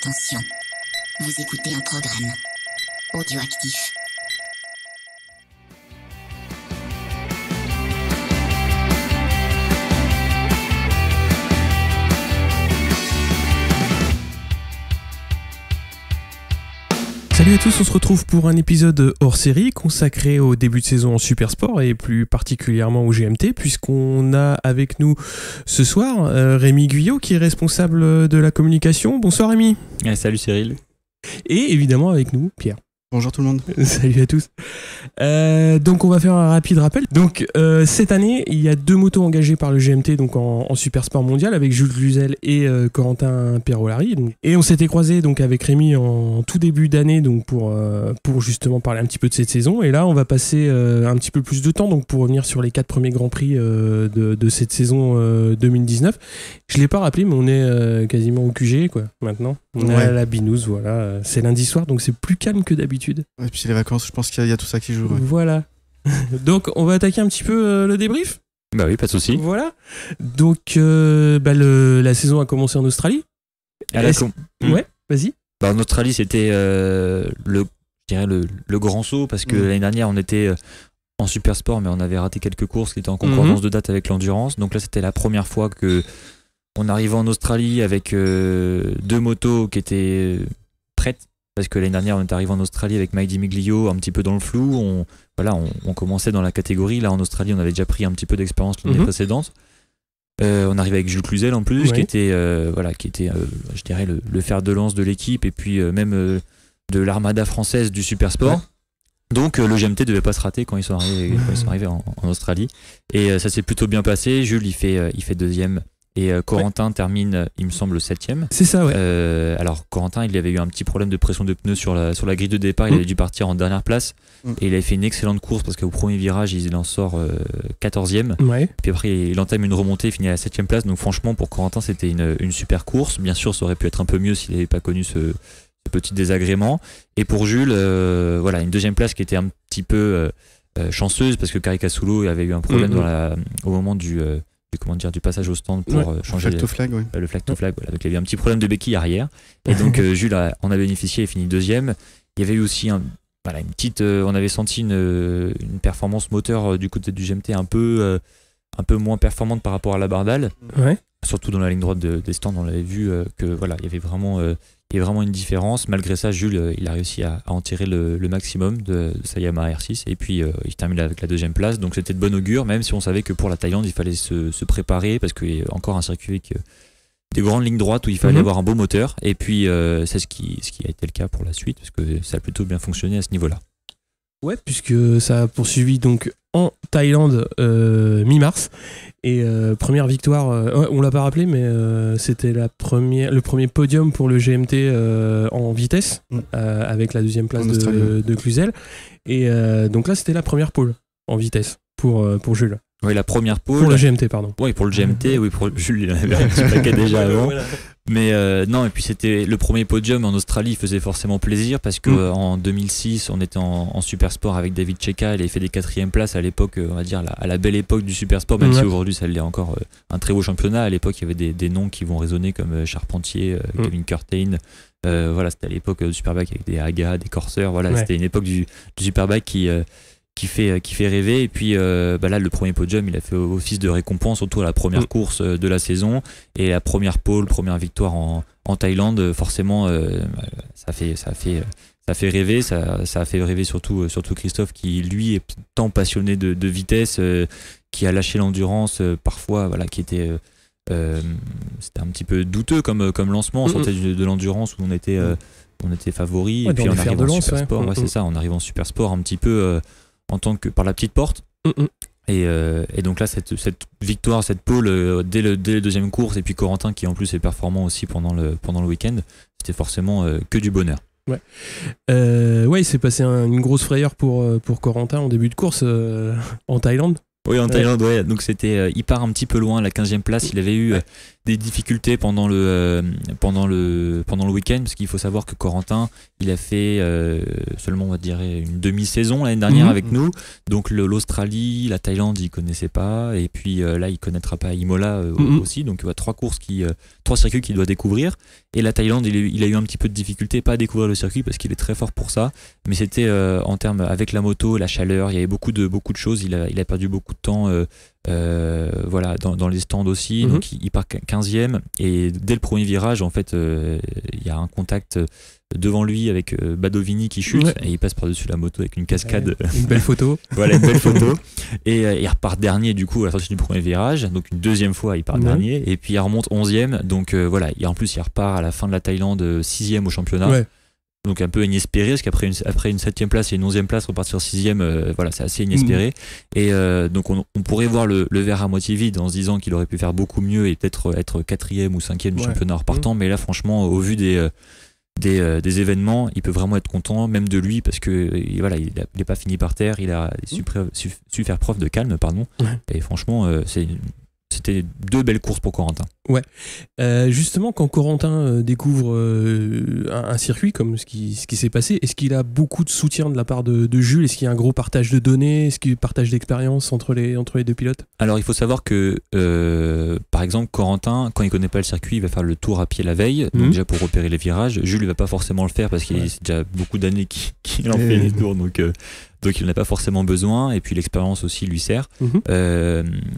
Attention, vous écoutez un programme audioactif. Salut à tous, on se retrouve pour un épisode hors série consacré au début de saison en Super Sport et plus particulièrement au GMT, puisqu'on a avec nous ce soir Rémi Guyot qui est responsable de la communication. Bonsoir Rémi. Salut Cyril. Et évidemment avec nous Pierre. Bonjour tout le monde. Salut à tous. Donc on va faire un rapide rappel. Donc cette année, il y a 2 motos engagées par le GMT donc en Super Sport mondial avec Jules Cluzel et Corentin Perolari. Et on s'était croisés donc avec Rémi en tout début d'année donc pour justement parler un petit peu de cette saison. Et là, on va passer un petit peu plus de temps donc pour revenir sur les 4 premiers grands prix de cette saison 2019. Je l'ai pas rappelé, mais on est quasiment au QG quoi. Maintenant, on est à la Binous, voilà. C'est lundi soir, donc c'est plus calme que d'habitude. Et puis les vacances, je pense qu'il y a tout ça qui joue. Ouais. Voilà. Donc on va attaquer un petit peu le débrief. Bah oui, pas de souci. Voilà. Donc la saison a commencé en Australie. Ouais, vas-y. Bah, en Australie, c'était le grand saut parce que l'année dernière, on était en Super Sport, mais on avait raté quelques courses qui étaient en concordance de date avec l'endurance. Donc là, c'était la première fois que on arrivait en Australie avec 2 motos qui étaient prêtes. Parce que l'année dernière, on est arrivé en Australie avec Mike Dimiglio un petit peu dans le flou. On commençait dans la catégorie. Là, en Australie, on avait déjà pris un petit peu d'expérience l'année précédente. On arrivait avec Jules Cluzel en plus, qui était, je dirais, le fer de lance de l'équipe et puis même de l'armada française du Super Sport. Ouais. Donc, le GMT devait pas se rater quand ils sont arrivés en Australie. Et ça s'est plutôt bien passé. Jules, il fait deuxième. Et Corentin termine, il me semble, 7ème. C'est ça, ouais. Alors, Corentin, il avait eu un petit problème de pression de pneus sur la grille de départ. Il avait dû partir en dernière place. Et il avait fait une excellente course parce qu'au premier virage, il en sort 14ème. Ouais. Puis après, il entame une remontée, il finit à la 7ème place. Donc, franchement, pour Corentin, c'était une super course. Bien sûr, ça aurait pu être un peu mieux s'il n'avait pas connu ce petit désagrément. Et pour Jules, une 2ème place qui était un petit peu chanceuse parce que Caricasulo avait eu un problème au moment du passage au stand pour changer le flag to flag, le flag to flag. Voilà. Donc il y avait un petit problème de béquille arrière. Et donc Jules en a bénéficié et fini 2ème. Il y avait eu aussi une petite, on avait senti une performance moteur du côté du GMT un peu moins performante par rapport à la Bardal. Ouais. Surtout dans la ligne droite des stands, on avait vu il y avait vraiment une différence. Malgré ça, Jules, il a réussi à en tirer le maximum de sa Yamaha R6 et puis il termine avec la 2ème place. Donc c'était de bon augure, même si on savait que pour la Thaïlande, il fallait se préparer parce qu'il y a encore un circuit avec des grandes lignes droites où il fallait avoir un beau moteur. Et puis c'est ce qui a été le cas pour la suite parce que ça a plutôt bien fonctionné à ce niveau-là. Ouais, puisque ça a poursuivi donc en Thaïlande mi-mars. Et première victoire, on l'a pas rappelé, mais c'était le premier podium pour le GMT en vitesse, avec la 2ème place de Cluzel. Et donc là, c'était la première pole en vitesse pour Jules. Oui, la première pole. Pour le GMT, pardon. Oui, pour le GMT, oui, pour Jules, il en avait un petit paquet déjà avant. Voilà. Mais non, et puis c'était le premier podium en Australie, il faisait forcément plaisir parce que en 2006, on était en Super Sport avec David Checa, il avait fait des 4ème places à l'époque, on va dire à la belle époque du Super Sport, même si aujourd'hui ça l'est encore un très beau championnat. À l'époque, il y avait des noms qui vont résonner comme Charpentier, Kevin Curtain. C'était à l'époque du Superbike avec des Haga, des Corsair. C'était une époque du Superbike qui fait rêver. Et puis là, le premier podium, il a fait office de récompense, surtout à la première course de la saison. Et la première première victoire en Thaïlande, forcément, ça fait rêver. Ça a fait rêver surtout Christophe, qui lui est tant passionné de vitesse, qui a lâché l'endurance parfois, qui était... c'était un petit peu douteux comme lancement. On sortait de l'endurance où on était favori. Et puis on arrive en Super Sport. C'est ça, on arrive en Super Sport un petit peu... en tant que par la petite porte. Et donc là, cette victoire, cette pole dès le 2ème course, et puis Corentin qui en plus est performant aussi pendant le week-end, c'était forcément que du bonheur. Ouais, il s'est passé une grosse frayeur pour Corentin en début de course en Thaïlande. Oui, en Thaïlande, ouais. Donc il part un petit peu loin, la 15ème place. Il avait eu des difficultés pendant le week-end, parce qu'il faut savoir que Corentin, il a fait seulement, on va dire, une demi-saison l'année dernière avec nous. Donc l'Australie, la Thaïlande, il connaissait pas, et puis là, il connaîtra pas Imola aussi. Donc il y a 3 circuits qu'il doit découvrir. Et la Thaïlande, il a eu un petit peu de difficulté, pas à découvrir le circuit parce qu'il est très fort pour ça, mais c'était en termes avec la moto, la chaleur, il y avait beaucoup de choses. Il a perdu beaucoup de temps voilà, dans les stands aussi. Donc il part 15e, et dès le premier virage, en fait, il y a un contact devant lui avec Badovini qui chute, et il passe par-dessus la moto avec une cascade. Une belle photo. Voilà, une belle photo. Et il repart dernier du coup à la sortie du premier virage, donc une deuxième fois il part dernier, et puis il remonte 11e, donc voilà, et en plus il repart à la fin de la Thaïlande 6e au championnat. Donc un peu inespéré, parce qu'après une 7e place et une 11e place, repartir 6e, voilà, c'est assez inespéré. Et donc on pourrait voir le verre à moitié vide en se disant qu'il aurait pu faire beaucoup mieux et peut-être être 4e ou 5e du championnat en repartant. Mais là, franchement, au vu des événements, il peut vraiment être content, même de lui, parce que voilà, il n'est pas fini par terre, il a su faire preuve de calme, pardon. Et franchement, c'était 2 belles courses pour Corentin. Justement, quand Corentin découvre un circuit comme ce qui s'est passé, est-ce qu'il a beaucoup de soutien de la part de Jules? Est-ce qu'il y a un gros partage de données? Est-ce qu'il y a un partage d'expérience entre les 2 pilotes? Alors il faut savoir que par exemple Corentin, quand il connaît pas le circuit, il va faire le tour à pied la veille, donc déjà pour repérer les virages. Jules il va pas forcément le faire parce qu'il c'est déjà beaucoup d'années qu'il en fait les tours, donc il n'en a pas forcément besoin, et puis l'expérience aussi lui sert.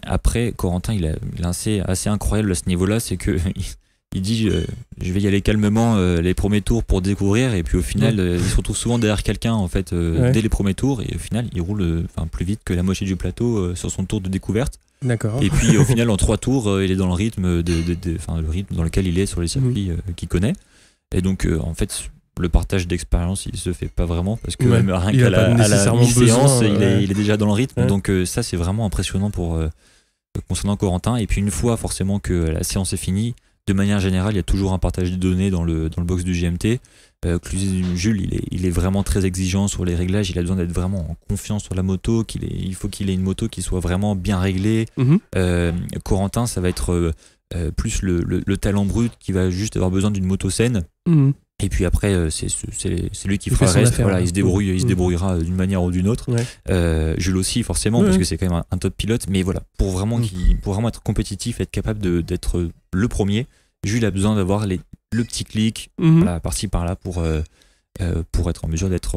Après, Corentin, il a assez incroyable à ce niveau-là, c'est que il dit je vais y aller calmement les premiers tours pour découvrir, et puis au final il se retrouve souvent derrière quelqu'un en fait dès les premiers tours, et au final il roule plus vite que la moitié du plateau sur son tour de découverte. D'accord. Et puis au final en 3 tours il est dans le rythme le rythme dans lequel il est sur les circuits qu'il connaît, et donc en fait le partage d'expérience il se fait pas vraiment, parce que même rien qu'à la mi-séance il est déjà dans le rythme. Donc ça c'est vraiment impressionnant concernant Corentin. Et puis une fois forcément que la séance est finie, de manière générale il y a toujours un partage de données dans le box du GMT. Jules il est vraiment très exigeant sur les réglages, il a besoin d'être vraiment en confiance sur la moto, il faut qu'il ait une moto qui soit vraiment bien réglée. Corentin ça va être plus le talent brut, qui va juste avoir besoin d'une moto saine. Et puis après c'est lui qui fera le reste. Voilà, il se débrouillera d'une manière ou d'une autre. Jules aussi forcément, parce que c'est quand même un top pilote, mais voilà, pour vraiment être compétitif, être capable d'être le premier, Jules a besoin d'avoir le petit clic voilà, par-ci par-là pour être en mesure d'être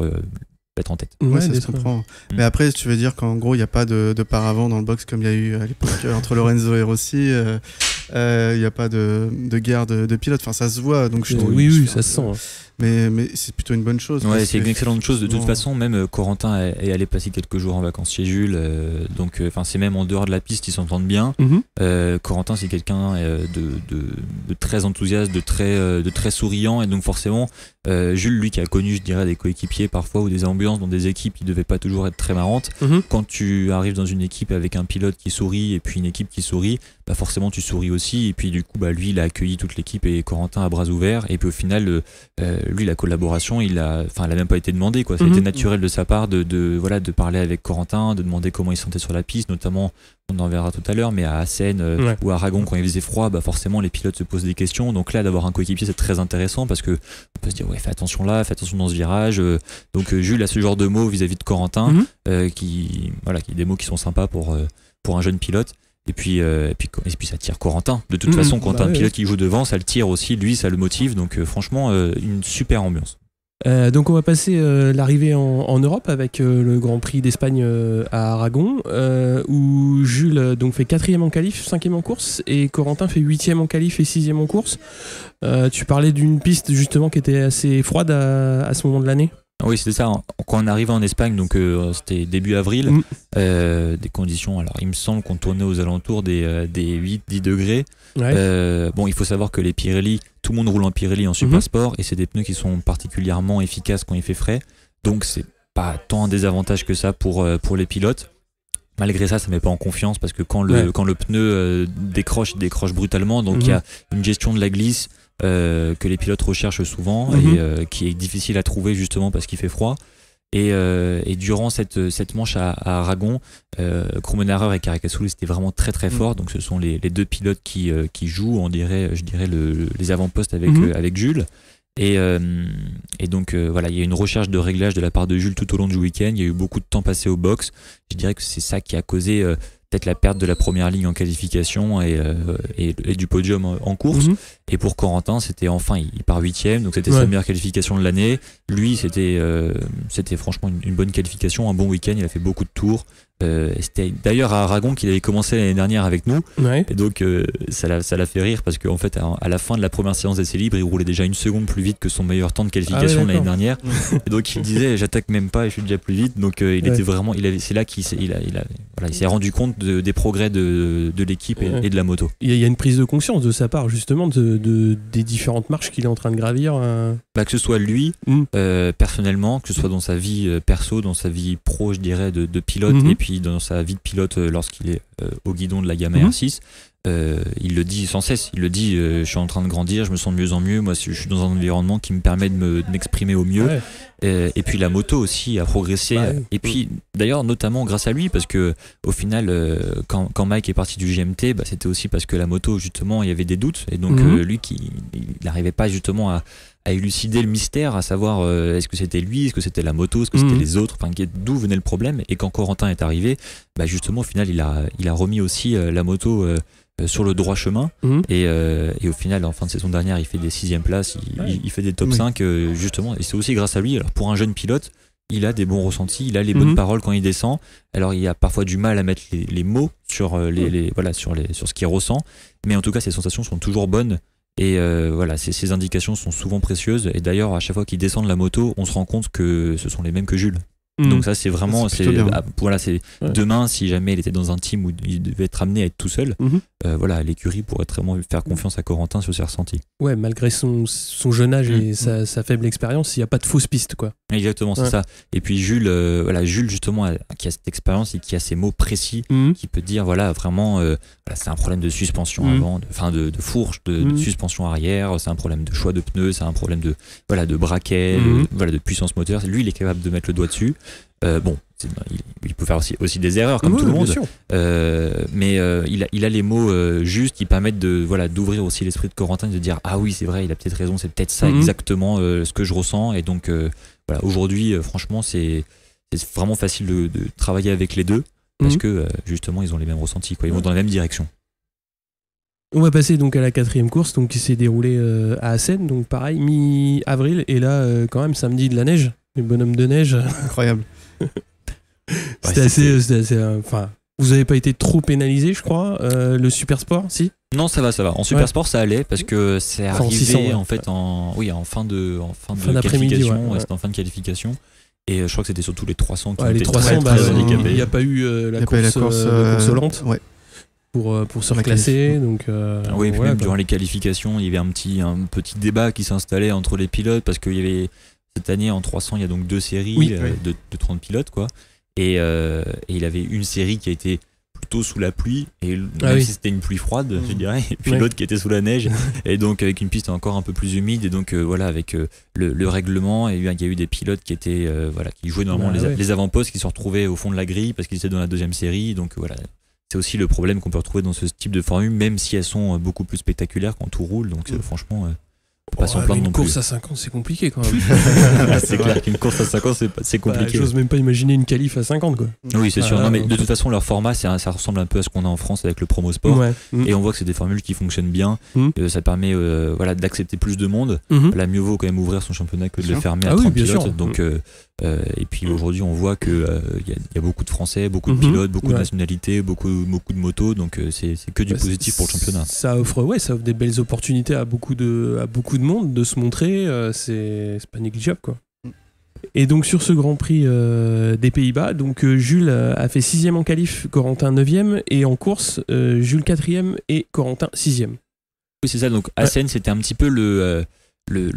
en tête. Ça se comprend. Mais après, tu veux dire qu'en gros, il n'y a pas de paravent dans le box comme il y a eu à l'époque entre Lorenzo et Rossi. Il n'y a pas de guerre de pilotes. Enfin, ça se voit. Donc oui, ça se sent. Mais c'est plutôt une bonne chose. Ouais, c'est une excellente chose. De toute façon, même Corentin est allé passer quelques jours en vacances chez Jules. Donc, c'est même en dehors de la piste, ils s'entendent bien. Corentin, c'est quelqu'un de très enthousiaste, de très souriant. Et donc, forcément, Jules, lui, qui a connu, je dirais, des coéquipiers parfois ou des ambiances dans des équipes qui ne devaient pas toujours être très marrantes. Quand tu arrives dans une équipe avec un pilote qui sourit et puis une équipe qui sourit, bah forcément, tu souris aussi. Et puis, du coup, bah, lui, il a accueilli toute l'équipe et Corentin à bras ouverts. Et puis, au final, lui, la collaboration, elle a même pas été demandée, quoi. Ça a été naturel de sa part de parler avec Corentin, de demander comment il se sentait sur la piste, notamment, on en verra tout à l'heure, mais à Assen ou à Aragon, quand il faisait froid, bah forcément les pilotes se posent des questions. Donc là, d'avoir un coéquipier, c'est très intéressant, parce que on peut se dire fais attention là, fais attention dans ce virage. Donc Jules a ce genre de mots vis-à-vis de Corentin, qui des mots qui sont sympas pour un jeune pilote. Et puis ça tire Corentin. De toute façon, quand un pilote qui joue devant, ça le tire aussi, lui, ça le motive. Donc franchement, une super ambiance. Donc on va passer l'arrivée en Europe avec le Grand Prix d'Espagne à Aragon, où Jules donc fait 4e en qualif, 5e en course, et Corentin fait 8e en qualif et 6e en course. Tu parlais d'une piste justement qui était assez froide à ce moment de l'année. Oui, c'était ça. Quand on arrivait en Espagne, donc c'était début avril, des conditions, alors il me semble qu'on tournait aux alentours des 8-10 degrés. Il faut savoir que les Pirelli, tout le monde roule en Pirelli en super sport, et c'est des pneus qui sont particulièrement efficaces quand il fait frais. Donc c'est pas tant un désavantage que ça pour les pilotes. Malgré ça, ça met pas en confiance, parce que quand le pneu décroche brutalement, donc il y a une gestion de la glisse que les pilotes recherchent souvent et qui est difficile à trouver justement parce qu'il fait froid. Et durant cette manche à Aragon, Krummenacher et Caricasoli c'était vraiment très très fort. Donc ce sont les deux pilotes qui jouent, je dirais les avant-postes avec Jules. Et donc voilà, il y a une recherche de réglage de la part de Jules tout au long du week-end. Il y a eu beaucoup de temps passé au box. Je dirais que c'est ça qui a causé peut-être la perte de la première ligne en qualification et du podium en course. Et pour Corentin, c'était enfin, il part 8ème, donc c'était sa meilleure qualification de l'année. Lui, c'était franchement une bonne qualification, un bon week-end. Il a fait beaucoup de tours. Et c'était d'ailleurs à Aragon qu'il avait commencé l'année dernière avec nous. Et donc ça l'a fait rire parce qu'en fait à la fin de la première séance d'essai libre, il roulait déjà 1 seconde plus vite que son meilleur temps de qualification de l'année dernière. Et donc il disait j'attaque même pas et je suis déjà plus vite. Donc il était vraiment, c'est là qu'il s'est rendu compte des progrès de l'équipe et de la moto. Il y a une prise de conscience de sa part justement des différentes marches qu'il est en train de gravir. Que ce soit lui personnellement, que ce soit dans sa vie perso, dans sa vie pro, je dirais de pilote, et puis dans sa vie de pilote lorsqu'il est au guidon de la gamme R6, il le dit sans cesse. Il le dit, je suis en train de grandir, je me sens de mieux en mieux. Moi, je suis dans un environnement qui me permet de m'exprimer au mieux. Et puis la moto aussi a progressé. Et puis d'ailleurs, notamment grâce à lui, parce que au final, quand Mike est parti du GMT, c'était aussi parce que la moto, justement, il y avait des doutes. Et donc lui, il n'arrivait pas justement à élucider le mystère, à savoir est-ce que c'était lui, est-ce que c'était la moto, est-ce que c'était les autres, d'où venait le problème. Et quand Corentin est arrivé, justement au final il a remis aussi la moto sur le droit chemin. Et au final en fin de saison dernière il fait des 6e places, il fait des top 5 justement, et c'est aussi grâce à lui. Alors pour un jeune pilote, il a des bons ressentis, il a les bonnes paroles quand il descend. Alors il a parfois du mal à mettre les mots sur sur ce qu'il ressent, mais en tout cas ses sensations sont toujours bonnes. Et ces indications sont souvent précieuses. Et d'ailleurs, à chaque fois qu'il descend de la moto, on se rend compte que ce sont les mêmes que Jules. Donc ça, c'est vraiment... Demain, si jamais il était dans un team où il devait être amené à être tout seul, l'écurie pourrait vraiment faire confiance à Corentin sur ses ressentis. Ouais, malgré son jeune âge et sa faible expérience, il n'y a pas de fausse piste, quoi. Exactement, c'est ça. Et puis Jules, Jules justement, qui a cette expérience et qui a ces mots précis, qui peut dire, vraiment, c'est un problème de suspension avant, de fourche, de suspension arrière, c'est un problème de choix de pneus, c'est un problème de braquet, de puissance moteur. Lui, il est capable de mettre le doigt dessus. Il peut faire aussi des erreurs comme tout le monde, mais il a les mots justes qui permettent d'ouvrir aussi l'esprit de Corentin et de dire ah oui c'est vrai, il a peut-être raison, c'est peut-être ça exactement ce que je ressens. Et donc aujourd'hui franchement c'est vraiment facile de travailler avec les deux parce que justement ils ont les mêmes ressentis, quoi. Ils vont dans la même direction. On va passer donc à la 4e course, donc qui s'est déroulée à Assen, donc pareil mi-avril, et là quand même samedi de la neige, les bonhommes de neige. Incroyable. C'était assez vous avez pas été trop pénalisé, je crois, le Super Sport, si? Non, ça va. En Super Sport, ça allait parce que c'est arrivé 600, en fait en fin de qualification, c'était en fin de qualification. Et je crois que c'était surtout les 300 qui étaient très handicapés. Il n'y a pas eu la course lente. Pour se reclasser, donc puis même durant les qualifications, il y avait un petit débat qui s'installait entre les pilotes parce qu'il y avait cette année en 300, il y a donc 2 séries de 30 pilotes, quoi. Et il avait une série qui a été plutôt sous la pluie, et même si c'était une pluie froide, je dirais, et puis l'autre qui était sous la neige, et donc avec une piste encore un peu plus humide, et donc avec le règlement, et il y a eu des pilotes qui étaient qui jouaient normalement les avant-postes, qui se retrouvaient au fond de la grille parce qu'ils étaient dans la 2e série, donc c'est aussi le problème qu'on peut retrouver dans ce type de formule, même si elles sont beaucoup plus spectaculaires quand tout roule, donc franchement pas s'en plaindre non plus. Une course à 50, c'est compliqué quand même. C'est clair qu'une course à 50, c'est compliqué. J'ose même pas imaginer une qualif à 50, quoi. Oui, c'est sûr. Non, mais de toute façon, leur format, ça ressemble un peu à ce qu'on a en France avec le promo sport. Et on voit que c'est des formules qui fonctionnent bien. Ça permet d'accepter plus de monde. Là, mieux vaut quand même ouvrir son championnat que de le fermer à 30 pilotes. Donc, et puis aujourd'hui, on voit qu'il y a beaucoup de Français, beaucoup de pilotes, beaucoup de nationalités, beaucoup de motos. Donc, c'est que du positif pour le championnat. Ça offre des belles opportunités à beaucoup de monde de se montrer. C'est pas négligeable, quoi. Et donc sur ce Grand Prix des Pays-Bas, donc Jules a fait 6e en qualif, Corentin 9e, et en course Jules 4e et Corentin 6e. Oui, c'est ça. Donc Assen, c'était un petit peu le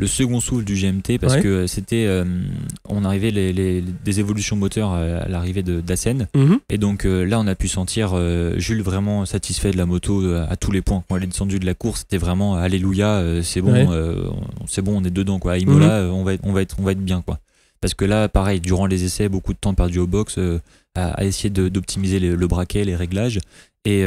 second souffle du GMT parce que c'était on arrivait des évolutions moteurs à l'arrivée d'Assen, et donc là on a pu sentir Jules vraiment satisfait de la moto à tous les points. Quand elle est descendue de la course, c'était vraiment alléluia, c'est bon, on est dedans, quoi. À Imola, on va être bien, quoi. parce que là, pareil, durant les essais, beaucoup de temps perdu au box à essayer d'optimiser le braquet, les réglages. Et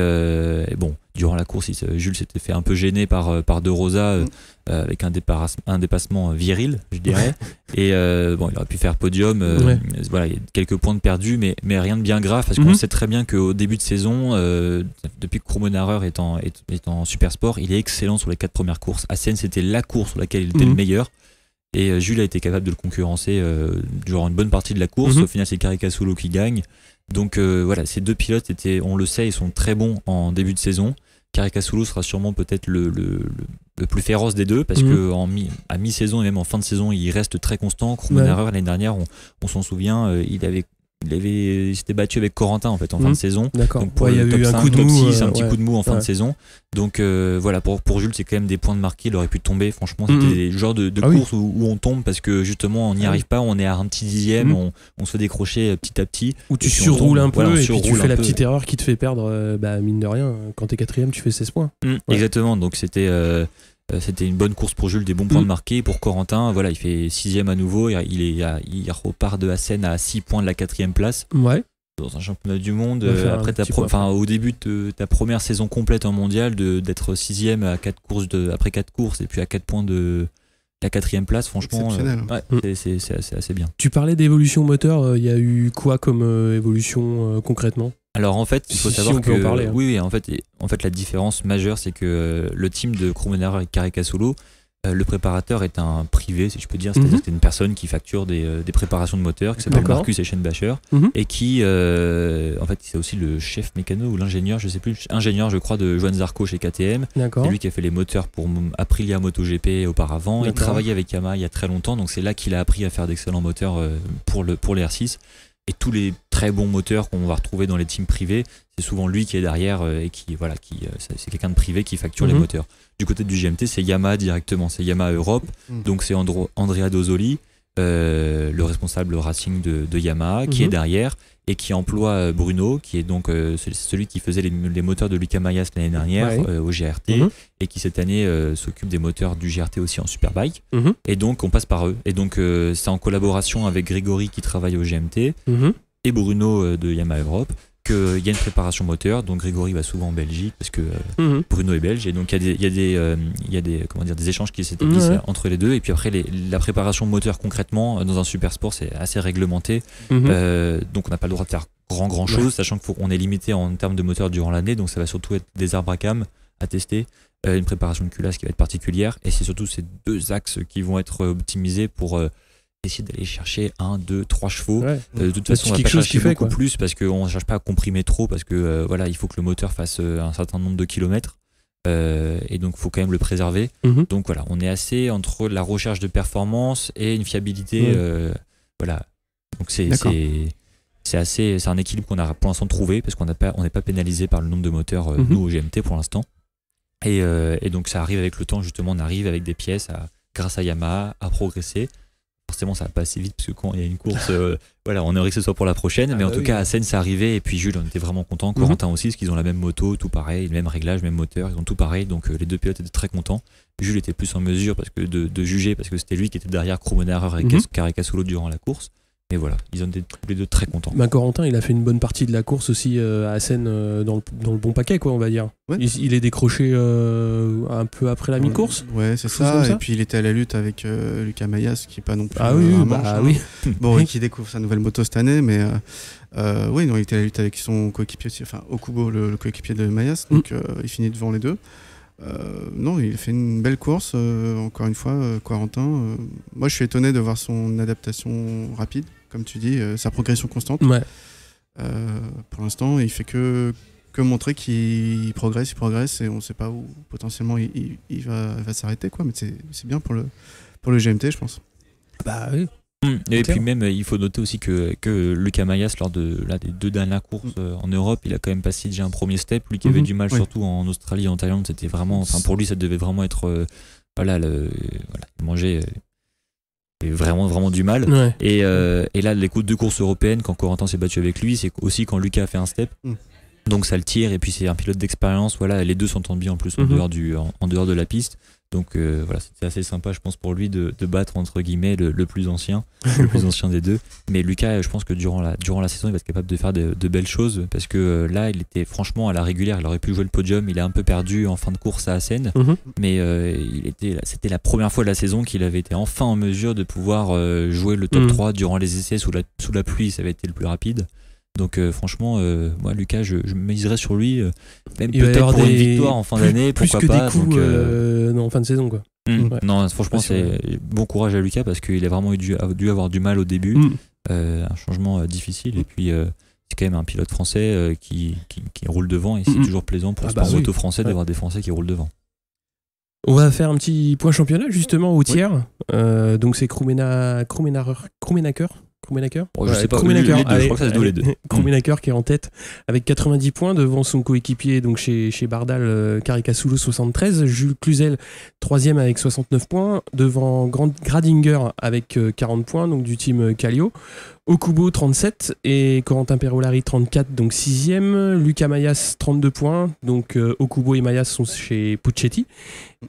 bon, durant la course, Jules s'était fait un peu gêner par De Rosa avec un dépassement viril, je dirais. Et bon, il aurait pu faire podium. Voilà, il y a quelques points de perdus, mais rien de bien grave parce qu'on sait très bien qu'au début de saison, depuis que Krummenacher est en super sport, il est excellent sur les 4 premières courses. Assen, c'était la course sur laquelle il était le meilleur. Et Jules a été capable de le concurrencer durant une bonne partie de la course. Au final, c'est Caricasulo qui gagne. Donc voilà, ces deux pilotes on le sait, ils sont très bons en début de saison. Caricasulo sera sûrement peut-être le plus féroce des deux parce que à mi-saison et même en fin de saison, il reste très constant. Krummenacher, l'année dernière, on s'en souvient, il s'était battu avec Corentin en fait en fin de saison. D'accord. Donc pour il y a eu un coup de top mou, 6, un petit coup de mou en fin de saison. Donc voilà, pour Jules, c'est quand même des points de marqué. Il aurait pu tomber. Franchement, c'était des genres de courses où on tombe parce que justement, on n'y arrive pas. On est à un petit dixième, on se fait décrocher petit à petit. Où tu surroules un peu et puis tu fais la petite erreur qui te fait perdre. Mine de rien, quand t'es 4ème, tu fais 16 points. Exactement. Donc c'était une bonne course pour Jules, des bons points de marqué. Pour Corentin, voilà, il fait 6ème à nouveau. Il repart de Assen à 6 points de la 4ème place. Ouais. Dans un championnat du monde, au début de ta première saison complète en mondial, d'être 6ème après 4 courses et puis à 4 points de la 4ème place, franchement, c'est assez bien. Tu parlais d'évolution moteur, il y a eu quoi comme évolution concrètement ? Alors en fait, il faut savoir que on peut en parler, oui, en fait la différence majeure, c'est que le team de Krummenacher et Caricasulo, le préparateur est un privé, si je peux dire, c'est-à-dire que c'est une personne qui facture des préparations de moteurs, qui s'appelle Marcus Eschenbacher, et qui, en fait, c'est aussi le chef mécano ou l'ingénieur, je sais plus, ingénieur, je crois, de Johan Zarco chez KTM. C'est lui qui a fait les moteurs pour Aprilia MotoGP auparavant. Il travaillait avec Yamaha il y a très longtemps, donc c'est là qu'il a appris à faire d'excellents moteurs pour les R6. Et tous les très bons moteurs qu'on va retrouver dans les teams privés, c'est souvent lui qui est derrière et c'est quelqu'un de privé qui facture les moteurs. Du côté du GMT, c'est Yamaha directement, c'est Yamaha Europe, donc c'est Andrea Dozzoli, le responsable racing de Yamaha, qui est derrière et qui emploie Bruno, qui est donc celui qui faisait les moteurs de Luca Mayas l'année dernière au GRT et qui cette année s'occupe des moteurs du GRT aussi en Superbike. Et donc on passe par eux. Et donc c'est en collaboration avec Grégory qui travaille au GMT et Bruno de Yamaha Europe qu'il y a une préparation moteur. Donc Grégory va souvent en Belgique parce que Bruno est belge et donc il y a des échanges qui s'établissent entre les deux. Et puis après la préparation moteur concrètement dans un super sport, c'est assez réglementé. Donc on n'a pas le droit de faire grand chose, sachant qu'on est limité en termes de moteur durant l'année. Donc ça va surtout être des arbres à cam à tester, une préparation de culasse qui va être particulière, et c'est surtout ces deux axes qui vont être optimisés pour essayer d'aller chercher 1, 2, 3 chevaux. De toute façon, on va pas chercher beaucoup plus parce qu'on ne cherche pas à comprimer trop parce que voilà, il faut que le moteur fasse un certain nombre de kilomètres et donc il faut quand même le préserver. Donc voilà, on est assez entre la recherche de performance et une fiabilité. Voilà, donc c'est un équilibre qu'on a pour l'instant trouvé parce qu'on n'est pas pénalisé par le nombre de moteurs nous au GMT pour l'instant. Et donc ça arrive avec le temps, justement, on arrive avec des pièces grâce à Yamaha à progresser. Forcément ça va pas assez vite parce que quand il y a une course voilà, on aimerait que ce soit pour la prochaine, mais en tout cas à Assen c'est arrivé, et puis Jules on était vraiment content, Corentin aussi, parce qu'ils ont la même moto, tout pareil, le même réglage, même moteur, ils ont tout pareil, donc les deux pilotes étaient très contents. Jules était plus en mesure parce que de juger parce que c'était lui qui était derrière Krummenacher et Caricasulo durant la course. Mais voilà, ils ont été tous les deux très contents. Corentin, il a fait une bonne partie de la course aussi à Assen dans le bon paquet, quoi, on va dire. Il est décroché un peu après la mi-course. Ouais, c'est ça. Et puis il était à la lutte avec Luca Mayas, qui n'est pas non plus bon, et qui découvre sa nouvelle moto cette année, mais il était à la lutte avec son coéquipier aussi, enfin Okubo, le coéquipier de Mayas, donc il finit devant les deux. Non, il a fait une belle course, encore une fois, Corentin. Moi, je suis étonné de voir son adaptation rapide, comme tu dis, sa progression constante. Pour l'instant, il fait que montrer qu'il progresse, et on ne sait pas où potentiellement il va s'arrêter, quoi. Mais c'est bien pour le GMT, je pense. Bah oui. Et puis même, il faut noter aussi que Luca Mayas, lors des 2 dernières courses en Europe, il a quand même passé déjà un premier step. Lui qui avait du mal, surtout en Australie, en Thaïlande, c'était vraiment, enfin pour lui, ça devait vraiment être, il mangeait vraiment du mal. Et là, les 2 courses européennes, quand Corentin s'est battu avec lui, c'est aussi quand Luca a fait un step. Donc ça le tire, et puis c'est un pilote d'expérience. Voilà, les deux s'entendent bien en plus en dehors de la piste. Donc voilà, c'était assez sympa, je pense, pour lui de battre entre guillemets le plus ancien, des deux. Mais Lucas, je pense que durant la saison, il va être capable de faire de belles choses parce que là, il était franchement à la régulière, il aurait pu jouer le podium. Il a un peu perdu en fin de course à Assen, mais c'était la première fois de la saison qu'il avait été enfin en mesure de pouvoir jouer le top 3 durant les essais sous la pluie. Ça avait été le plus rapide. Donc franchement, moi Lucas, je miserais sur lui, même peut-être pour une victoire en fin d'année, pourquoi plus que pas. des coups donc, en fin de saison, quoi. Ouais. Non, franchement, c'est bon courage à Lucas parce qu'il a vraiment dû avoir du mal au début, un changement difficile, et puis c'est quand même un pilote français qui roule devant, et c'est toujours plaisant pour sport moto français d'avoir des Français qui roulent devant. On va faire un petit point championnat justement au tiers. Donc c'est Krummenacker. Je sais pas, les deux, je crois que ça se doit les deux. Krummenacker qui est en tête avec 90 points devant son coéquipier donc chez Bardal, Caricasulo 73, Jules Cluzel 3e avec 69 points, devant Gradinger avec 40 points donc du team Kallio, Okubo 37 et Corentin Perolari 34 donc 6e, Luca Mayas 32 points donc Okubo et Mayas sont chez Puccetti,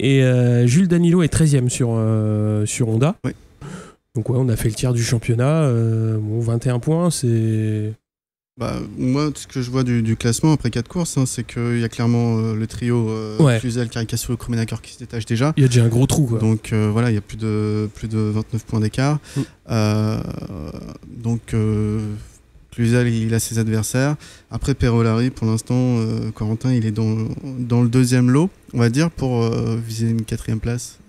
et Jules Danilo est 13e sur Honda. Oui. Donc ouais, on a fait le tiers du championnat, 21 points, c'est... Moi, ce que je vois du classement après 4 courses, c'est qu'il y a clairement le trio Cluzel, Caricasulo, Krummenacker qui se détache déjà. Il y a déjà un gros trou, quoi. Donc voilà, il y a plus de 29 points d'écart. Donc Cluzel, il a ses adversaires. Après Perolari, pour l'instant, Corentin, il est dans le deuxième lot, on va dire, pour viser une 4e place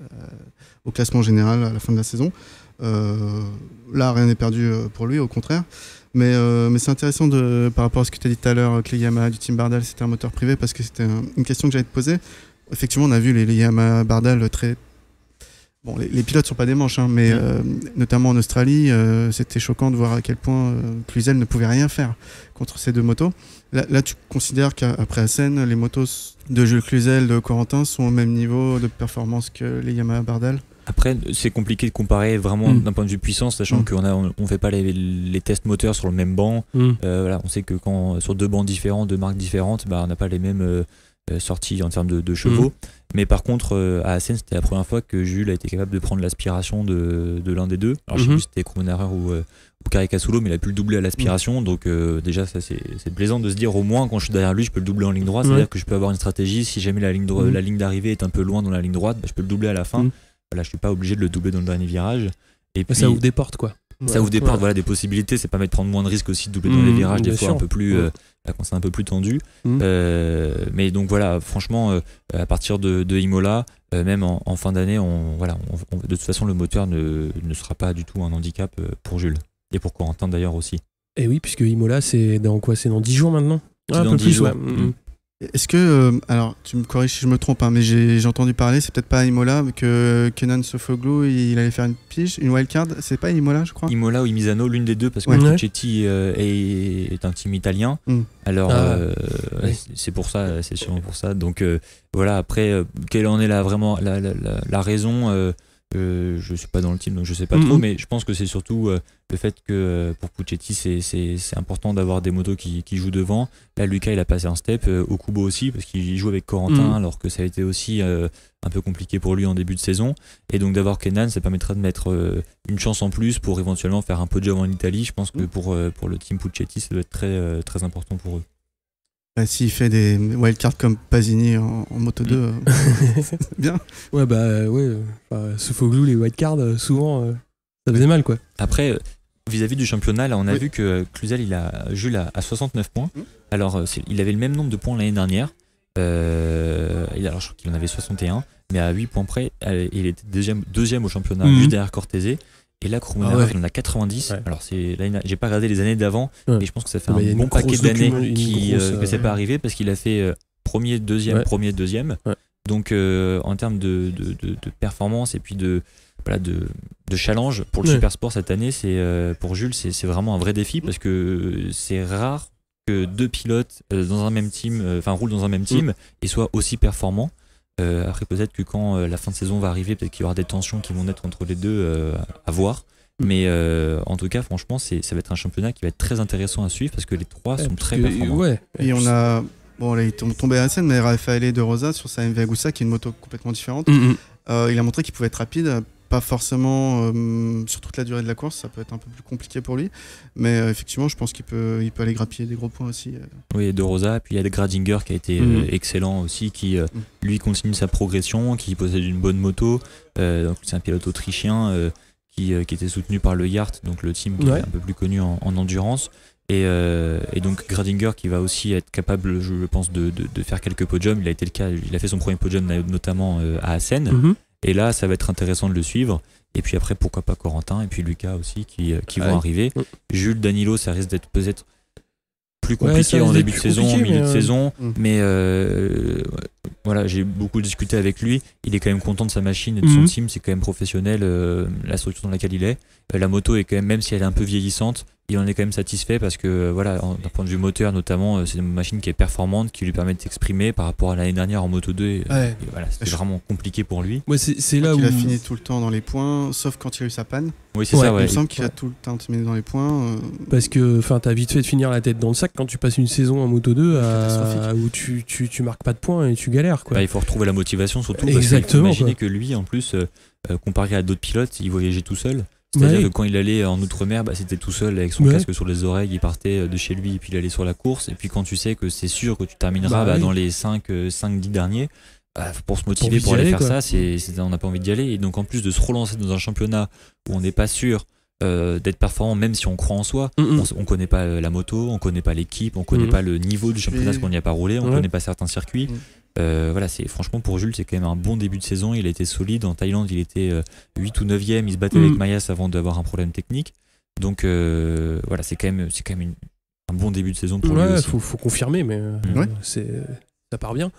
au classement général à la fin de la saison. Là, rien n'est perdu pour lui, au contraire. Mais c'est intéressant par rapport à ce que tu as dit tout à l'heure, que les Yamaha du team Bardal, c'était un moteur privé, parce que c'était une question que j'allais te poser. Effectivement, on a vu les Yamaha Bardal très... Bon, les pilotes sont pas des manches, mais notamment en Australie, c'était choquant de voir à quel point Cluzel ne pouvait rien faire contre ces deux motos. Là, tu considères qu'après Assen, les motos de Jules Cluzel, de Corentin sont au même niveau de performance que les Yamaha Bardal? Après, c'est compliqué de comparer vraiment d'un point de vue puissance, sachant qu'on fait pas les tests moteurs sur le même banc. Voilà, on sait que sur deux bancs différents, deux marques différentes, on n'a pas les mêmes sorties en termes de chevaux. Mais par contre, à Assen, c'était la première fois que Jules a été capable de prendre l'aspiration de l'un des deux. Alors, je sais plus si c'était Krummenacker ou Caricasulo, mais il a pu le doubler à l'aspiration. Donc déjà, ça c'est plaisant de se dire, au moins quand je suis derrière lui, je peux le doubler en ligne droite. C'est-à-dire que je peux avoir une stratégie. Si jamais la ligne d'arrivée est un peu loin dans la ligne droite, je peux le doubler à la fin. Voilà, je suis pas obligé de le doubler dans le dernier virage. Et puis, ça ouvre des portes, quoi. Ça ouvre des portes, voilà, des possibilités. Ça permet de prendre moins de risques aussi de doubler dans les virages, des fois un peu plus, quand c'est un peu plus tendu. Mais donc voilà, franchement, à partir de Imola, même en fin d'année, de toute façon, le moteur ne sera pas du tout un handicap pour Jules. Et pour Corentin d'ailleurs aussi. Et oui, puisque Imola, c'est dans quoi? C'est dans 10 jours maintenant? C'est dans 10 jours. Est-ce que, alors tu me corriges si je me trompe, mais j'ai entendu parler, c'est peut-être pas à Imola, que Kenan Sofoglou il allait faire une pige, une wildcard, c'est pas Imola je crois? Imola ou Misano, l'une des deux, parce que Puccetti est un team italien. Alors c'est pour ça, c'est sûrement pour ça. Donc voilà, après, quelle en est vraiment la raison, je suis pas dans le team donc je sais pas trop, mais je pense que c'est surtout le fait que pour Puccetti c'est important d'avoir des motos qui jouent devant. Là Lucas il a passé un step, Okubo aussi parce qu'il joue avec Corentin alors que ça a été aussi un peu compliqué pour lui en début de saison, et donc d'avoir Kenan ça permettra de mettre une chance en plus pour éventuellement faire un podium en Italie. Je pense que pour le team Puccetti ça doit être très, très important pour eux. S'il fait des wildcards comme Pasini en Moto 2, c'est bien. Sofoglou, les wildcards, souvent, ça faisait mal, quoi. Après, vis-à-vis du championnat, là, on a vu que Cluzel, Jules a 69 points. Alors, il avait le même nombre de points l'année dernière. Alors, je crois qu'il en avait 61, mais à 8 points près, il était deuxième au championnat, juste derrière Cortese. Et là, Krummenacker, il en a 90. Alors, j'ai pas regardé les années d'avant, mais je pense que ça fait un bon paquet d'années que c'est pas arrivé parce qu'il a fait premier, deuxième. Donc, en termes de performance et puis de challenge pour le Supersport cette année, pour Jules, c'est vraiment un vrai défi parce que c'est rare que deux pilotes dans un même team, roulent dans un même team et soient aussi performants. Après peut-être que quand la fin de saison va arriver, peut-être qu'il y aura des tensions qui vont naître entre les deux à voir, mais en tout cas franchement ça va être un championnat qui va être très intéressant à suivre parce que les trois sont très performants. Et on a là il est tombé à la scène, mais Raffaele De Rosa sur sa MV Agusta qui est une moto complètement différente. Il a montré qu'il pouvait être rapide, pas forcément sur toute la durée de la course, ça peut être un peu plus compliqué pour lui, mais effectivement je pense qu'il peut aller grappiller des gros points aussi. Oui, De Rosa, puis il y a de Gradinger qui a été excellent aussi, qui lui continue sa progression, qui possède une bonne moto, donc c'est un pilote autrichien qui était soutenu par le Yacht, donc le team qui est un peu plus connu en endurance. Et donc Gradinger qui va aussi être capable, je pense, de faire quelques podiums. Il a fait son premier podium notamment à Assen. Et là, ça va être intéressant de le suivre. Et puis après, pourquoi pas Corentin et puis Lucas aussi qui vont arriver. Jules, Danilo, ça risque d'être peut-être plus compliqué en début de saison, en milieu de saison. Mais voilà, j'ai beaucoup discuté avec lui. Il est quand même content de sa machine et de son team. C'est quand même professionnel, la structure dans laquelle il est. La moto est quand même si elle est un peu vieillissante, il en est quand même satisfait parce que voilà, d'un point de vue moteur notamment, c'est une machine qui est performante, qui lui permet de s'exprimer par rapport à l'année dernière en Moto 2. Et voilà, c'était vraiment compliqué pour lui. Ouais, c'est là où il a fini tout le temps dans les points, sauf quand il a eu sa panne. Oui, c'est ça. Il me semble qu'il a tout le temps terminé dans les points. Parce que t'as vite fait de finir la tête dans le sac quand tu passes une saison en Moto 2 où tu marques pas de points et tu galères, quoi. Il faut retrouver la motivation surtout. Exactement. Imaginez que lui, en plus, comparé à d'autres pilotes, il voyageait tout seul. C'est-à-dire que quand il allait en Outre-mer, c'était tout seul avec son casque sur les oreilles, il partait de chez lui et puis il allait sur la course. Et puis quand tu sais que c'est sûr que tu termineras dans les 5-10 derniers, pour se motiver pour aller faire ça, on n'a pas envie d'y aller. Et donc en plus de se relancer dans un championnat où on n'est pas sûr d'être performant, même si on croit en soi, on connaît pas la moto, on connaît pas l'équipe, on connaît pas le niveau du championnat parce qu'on n'y a pas roulé, on connaît pas certains circuits. Voilà, franchement pour Jules, c'est quand même un bon début de saison. Il a été solide. En Thaïlande, il était 8 ou 9e. Il se battait avec Mayas avant d'avoir un problème technique. Donc voilà, c'est quand même un bon début de saison pour lui aussi. Faut confirmer, mais ça part bien.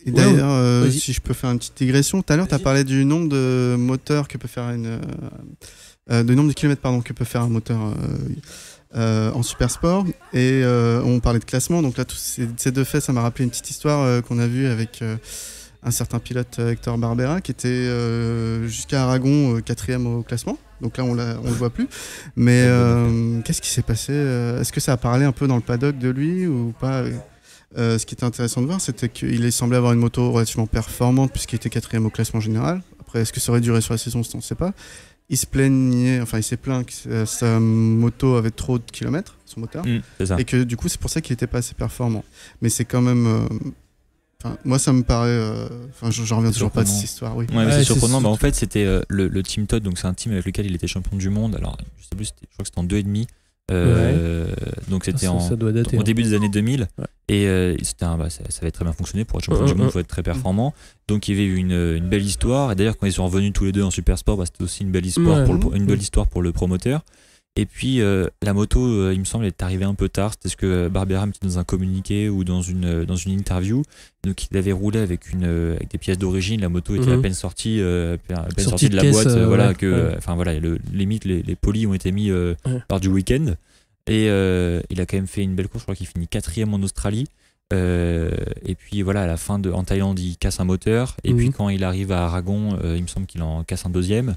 Et d'ailleurs, si je peux faire une petite digression, tout à l'heure, tu as parlé du nombre de moteurs que peut faire de nombre de kilomètres que peut faire un moteur en super sport, et on parlait de classement, donc là ces deux faits, ça m'a rappelé une petite histoire qu'on a vue avec un certain pilote Hector Barbera qui était jusqu'à Aragon 4e au classement, donc là on le voit plus, mais qu'est-ce qui s'est passé, est-ce que ça a parlé un peu dans le paddock de lui ou pas? Ce qui était intéressant de voir, c'était qu'il semblait avoir une moto relativement performante puisqu'il était 4e au classement général. Après, est-ce que ça aurait duré sur la saison, on ne sait pas. Il s'est plaint que sa moto avait trop de kilomètres, son moteur, c'est ça. Et que du coup c'est pour ça qu'il n'était pas assez performant. Mais c'est quand même, moi ça me paraît, je reviens toujours pas de cette histoire. Oui. Ouais, c'est surprenant. En fait c'était le Team Todd, donc c'est un team avec lequel il était champion du monde. Alors je sais plus, je crois que c'était en 2,5. Donc c'était au début des années 2000 et ça avait très bien fonctionné. Pour être champion du monde, il faut être très performant. Donc il y avait eu une belle histoire, et d'ailleurs quand ils sont revenus tous les deux en super sport, c'était aussi une belle histoire pour le promoteur. Et puis la moto, il me semble, est arrivée un peu tard. C'était ce que Barbera me dit dans un communiqué ou dans une interview. Donc il avait roulé avec des pièces d'origine. La moto était à peine sortie, de la boîte. Limite les polis ont été mis par du week-end. Et il a quand même fait une belle course. Je crois qu'il finit 4e en Australie. Et puis voilà, à la fin en Thaïlande, il casse un moteur. Et puis quand il arrive à Aragon, il me semble qu'il en casse un 2e.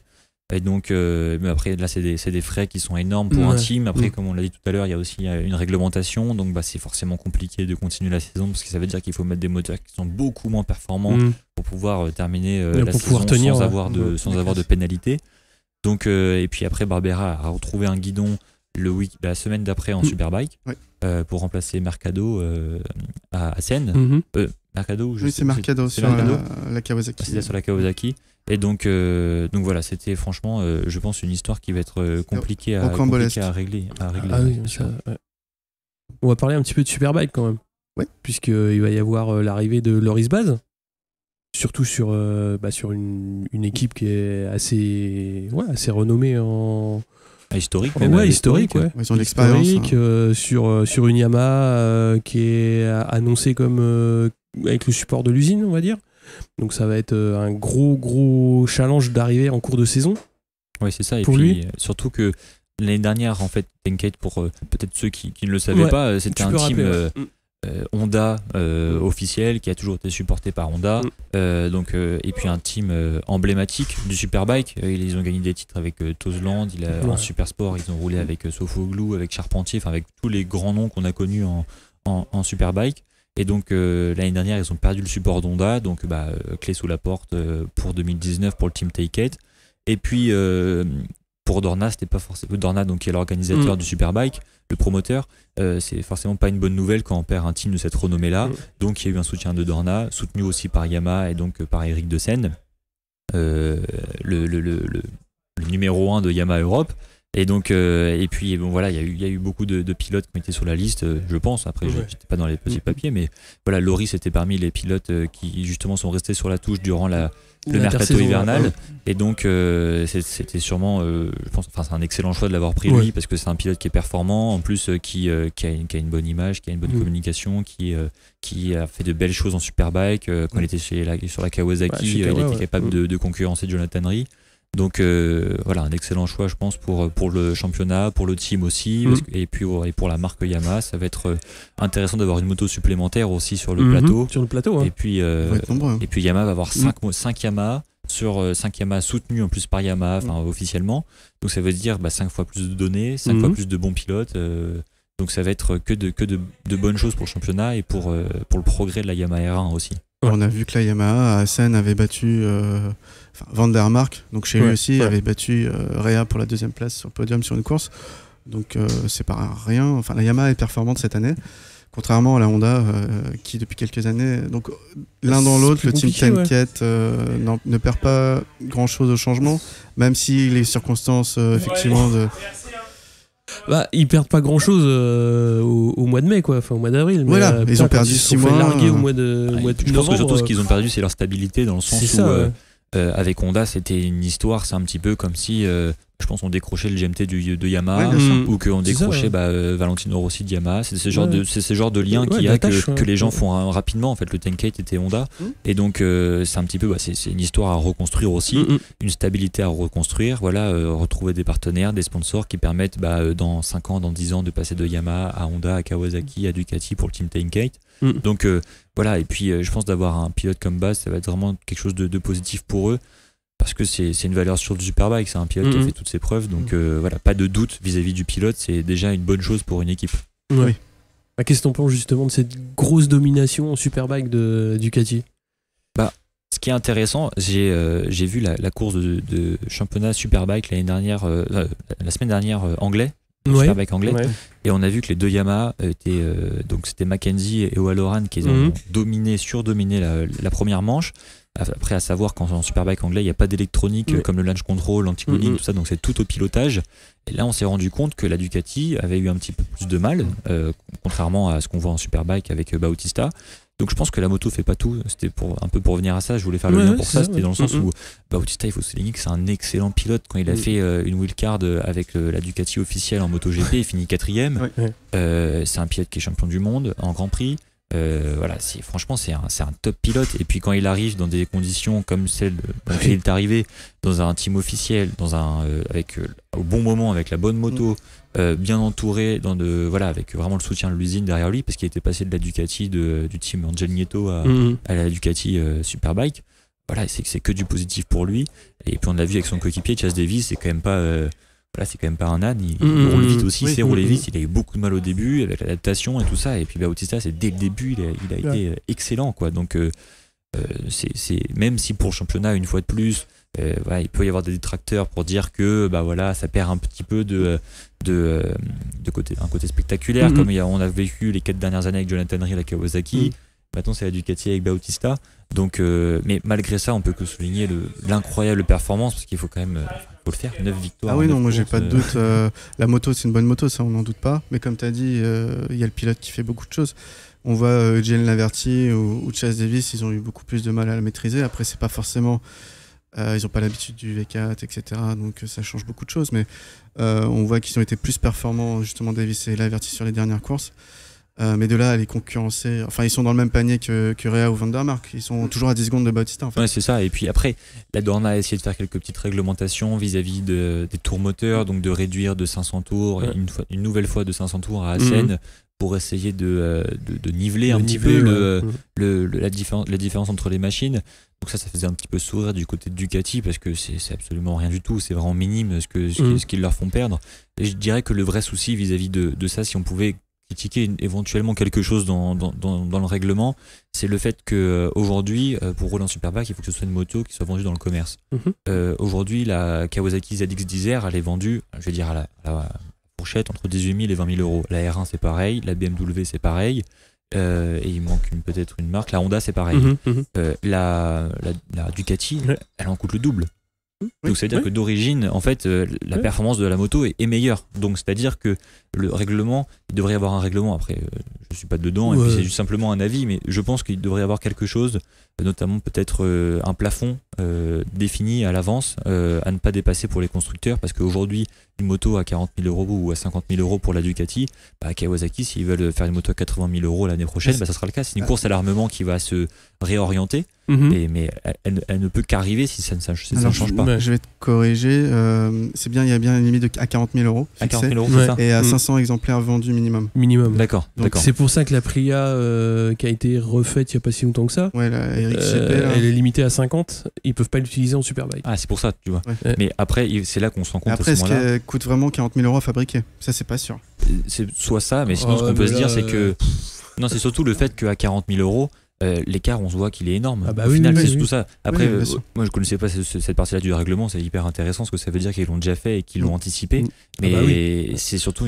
Et donc, mais après, là, c'est des frais qui sont énormes pour un team. Après, comme on l'a dit tout à l'heure, il y a aussi une réglementation. Donc, c'est forcément compliqué de continuer la saison parce que ça veut dire qu'il faut mettre des moteurs qui sont beaucoup moins performants pour pouvoir terminer la saison sans avoir de pénalité. Donc, et puis après, Barbera a retrouvé un guidon la semaine d'après en Superbike pour remplacer Mercado à Assen. Mercado, c'est Mercado sur la Kawasaki. C'était sur la Kawasaki. Et donc voilà, c'était franchement, je pense, une histoire qui va être compliquée à régler. On va parler un petit peu de Superbike quand même. Puisqu'il va y avoir l'arrivée de Loris Baz. Surtout sur une équipe qui est assez renommée en... historique. Historique. Ils ont l'expérience. Sur une Yamaha qui est annoncée comme avec le support de l'usine, on va dire. Donc ça va être un gros challenge d'arriver en cours de saison. Oui, c'est ça. Et pour puis lui. Surtout que l'année dernière, en fait, Tenkate, pour peut-être ceux qui ne le savaient pas, c'était un team Honda officiel qui a toujours été supporté par Honda. Et puis un team emblématique du Superbike. Ils ont gagné des titres avec Tozland. En Supersport, ils ont roulé avec Sofoglou, avec Charpentier, avec tous les grands noms qu'on a connus en Superbike. Et donc l'année dernière, ils ont perdu le support d'Honda, donc clé sous la porte pour 2019 pour le team Take It. Et puis pour Dorna, c'était pas forcément Dorna, donc qui est l'organisateur du Superbike, le promoteur. C'est forcément pas une bonne nouvelle quand on perd un team de cette renommée-là. Donc il y a eu un soutien de Dorna, soutenu aussi par Yamaha et donc par Eric De Seine, le numéro 1 de Yamaha Europe. Et donc et puis bon voilà, il y a eu beaucoup de pilotes qui ont été sur la liste, je pense. Après j'étais pas dans les petits papiers, mais voilà, Loris était parmi les pilotes qui justement sont restés sur la touche durant le mercato hivernal. Et donc c'était sûrement je pense, c'est un excellent choix de l'avoir pris lui, parce que c'est un pilote qui est performant, en plus qui a une bonne image, qui a une bonne communication, qui a fait de belles choses en Superbike. Quand il était sur la Kawasaki, il était capable de concurrencer Jonathan Rea. Donc voilà, un excellent choix, je pense, pour le championnat, pour le team aussi, et pour la marque Yamaha. Ça va être intéressant d'avoir une moto supplémentaire aussi sur le plateau. Sur le plateau, hein. Et puis Yamaha va avoir 5 Yamaha sur 5 Yamaha soutenus en plus par Yamaha, officiellement. Donc ça veut dire 5 fois plus de données, 5 fois plus de bons pilotes. Donc ça va être que de bonnes choses pour le championnat et pour le progrès de la Yamaha R1 aussi. On a vu que la Yamaha à Assen avait battu Van der Mark, donc chez lui aussi, avait battu Rea pour la 2e place sur le podium sur une course. Donc c'est pas rien. Enfin, la Yamaha est performante cette année, contrairement à la Honda qui depuis quelques années. Donc l'un dans l'autre, le team Tenket ne perd pas grand chose au changement, même si les circonstances effectivement de. Ils perdent pas grand chose au mois de mai, quoi, au mois d'avril. Voilà, ils ont perdu 6 mois. Largués au mois de je pense que surtout ce qu'ils ont perdu, c'est leur stabilité, dans le sens où avec Honda, c'était une histoire, c'est un petit peu comme si je pense on décrochait le GMT de Yamaha, ou qu'on décrochait Valentino Rossi de Yamaha. C'est ce genre de lien qu'il y a que les gens font rapidement. En fait, le Tenkate était Honda, et donc c'est un petit peu c'est une histoire à reconstruire aussi, une stabilité à reconstruire. Voilà, retrouver des partenaires, des sponsors qui permettent dans 5 ans, dans 10 ans de passer de Yamaha à Honda, à Kawasaki, à Ducati pour le team Tenkate. Donc voilà, et puis je pense d'avoir un pilote comme Baz, ça va être vraiment quelque chose de positif pour eux, parce que c'est une valeur sûre du Superbike, c'est un pilote qui a fait toutes ses preuves, donc voilà, pas de doute vis-à-vis du pilote, c'est déjà une bonne chose pour une équipe. Oui. Qu'est-ce que t'en penses justement de cette grosse domination en Superbike de Ducati? Ce qui est intéressant, j'ai vu la course de championnat Superbike l'année dernière, la semaine dernière anglais, Superbike anglais, et on a vu que les deux Yamaha étaient donc c'était Mackenzie et O'Halloran qui ont surdominé la première manche. Après, à savoir qu'en Superbike anglais, il n'y a pas d'électronique comme le launch control, l'anti-cooling, tout ça, donc c'est tout au pilotage. Et là, on s'est rendu compte que la Ducati avait eu un petit peu plus de mal, contrairement à ce qu'on voit en Superbike avec Bautista. Donc je pense que la moto fait pas tout. C'était un peu pour revenir à ça, je voulais faire le lien pour ça. C'était dans le sens où Bautista, il faut souligner que c'est un excellent pilote. Quand il a fait une wildcard avec la Ducati officielle en MotoGP, il finit 4ème. C'est un pilote qui est champion du monde en Grand Prix. Voilà, franchement c'est un top pilote, et puis quand il arrive dans des conditions comme celle dans laquelle il est arrivé, dans un team officiel, avec au bon moment, avec la bonne moto, bien entouré, avec vraiment le soutien de l'usine derrière lui, parce qu'il était passé de la Ducati du team Angel Nieto à la Ducati Superbike. Voilà, c'est que du positif pour lui, et puis on l'a vu avec son coéquipier Chase Davis, c'est quand même pas c'est quand même pas un âne, il roule vite aussi, il sait rouler vite, il a eu beaucoup de mal au début avec l'adaptation et tout ça, et puis Bautista, c'est dès le début, il a été excellent, quoi. Donc c'est même si pour le championnat, une fois de plus, il peut y avoir des détracteurs pour dire que ça perd un petit peu un côté spectaculaire, comme on a vécu les 4 dernières années avec Jonathan Rea à la Kawasaki. Maintenant c'est la Ducati avec Bautista, donc mais malgré ça on peut que souligner l'incroyable performance, parce qu'il faut quand même le faire, 9 victoires. Ah oui, non, moi j'ai pas de doute, la moto c'est une bonne moto, ça on n'en doute pas, mais comme tu as dit, il y a le pilote qui fait beaucoup de choses. On voit Jalen Laverty ou Chase Davis, ils ont eu beaucoup plus de mal à la maîtriser. Après c'est pas forcément, ils n'ont pas l'habitude du V4, etc., donc ça change beaucoup de choses, mais on voit qu'ils ont été plus performants, justement Davis et Laverty sur les dernières courses. Mais de là à les concurrencer, enfin ils sont dans le même panier que Rea ou Van der Mark, ils sont toujours à 10 secondes de Bautista en fait. Ouais, c'est ça, et puis après la Dorna a essayé de faire quelques petites réglementations vis-à-vis des tours moteurs, donc de réduire de 500 tours, une nouvelle fois de 500 tours à Assen, pour essayer de niveler un petit peu la différence entre les machines. Donc ça faisait un petit peu sourire du côté de Ducati, parce que c'est absolument rien du tout, c'est vraiment minime ce qu'ils leur font perdre. Et je dirais que le vrai souci vis-à-vis de ça, si on pouvait critiquer éventuellement quelque chose dans le règlement, c'est le fait que aujourd'hui, pour rouler en Superbike, il faut que ce soit une moto qui soit vendue dans le commerce. Aujourd'hui, la Kawasaki ZX-10R, elle est vendue, je vais dire, à la fourchette entre 18 000 et 20 000 euros. La R1, c'est pareil, la BMW, c'est pareil. Et il manque peut-être une marque. La Honda, c'est pareil. La Ducati, elle en coûte le double. Donc ça veut dire que d'origine, en fait, la performance de la moto est meilleure. Donc c'est-à-dire que le règlement, il devrait y avoir un règlement. Après, je suis pas dedans, et puis c'est juste simplement un avis, mais je pense qu'il devrait y avoir quelque chose, notamment peut-être un plafond défini à l'avance, à ne pas dépasser pour les constructeurs, parce qu'aujourd'hui, une moto à 40 000 euros ou à 50 000 euros pour la Ducati, Kawasaki, s'ils veulent faire une moto à 80 000 euros l'année prochaine, ça sera le cas. C'est une course à l'armement qui va se réorienter. Mais elle ne peut qu'arriver si ça ne change pas. Je vais te corriger. C'est bien, il y a bien une limite à 40 000 euros. À 40 000 euros, c'est ça. Et à 500 exemplaires vendus minimum. D'accord. C'est pour ça que la Priya qui a été refaite il n'y a pas si longtemps que ça, la RXGP, elle est limitée à 50. Ils peuvent pas l'utiliser en Superbike. Ah, c'est pour ça, tu vois. Mais après, c'est là qu'on se rend compte. Après, à ce moment-là. Est-ce qu'elle coûte vraiment 40 000 euros à fabriquer? Ça, c'est pas sûr. C'est soit ça, mais sinon, ce qu'on peut se dire, c'est que. Non, c'est surtout le fait qu'à 40 000 euros, l'écart, on se voit qu'il est énorme. Au final, c'est surtout ça. Après, moi, je connaissais pas cette partie-là du règlement. C'est hyper intéressant, ce que ça veut dire qu'ils l'ont déjà fait et qu'ils l'ont anticipé. Mais c'est surtout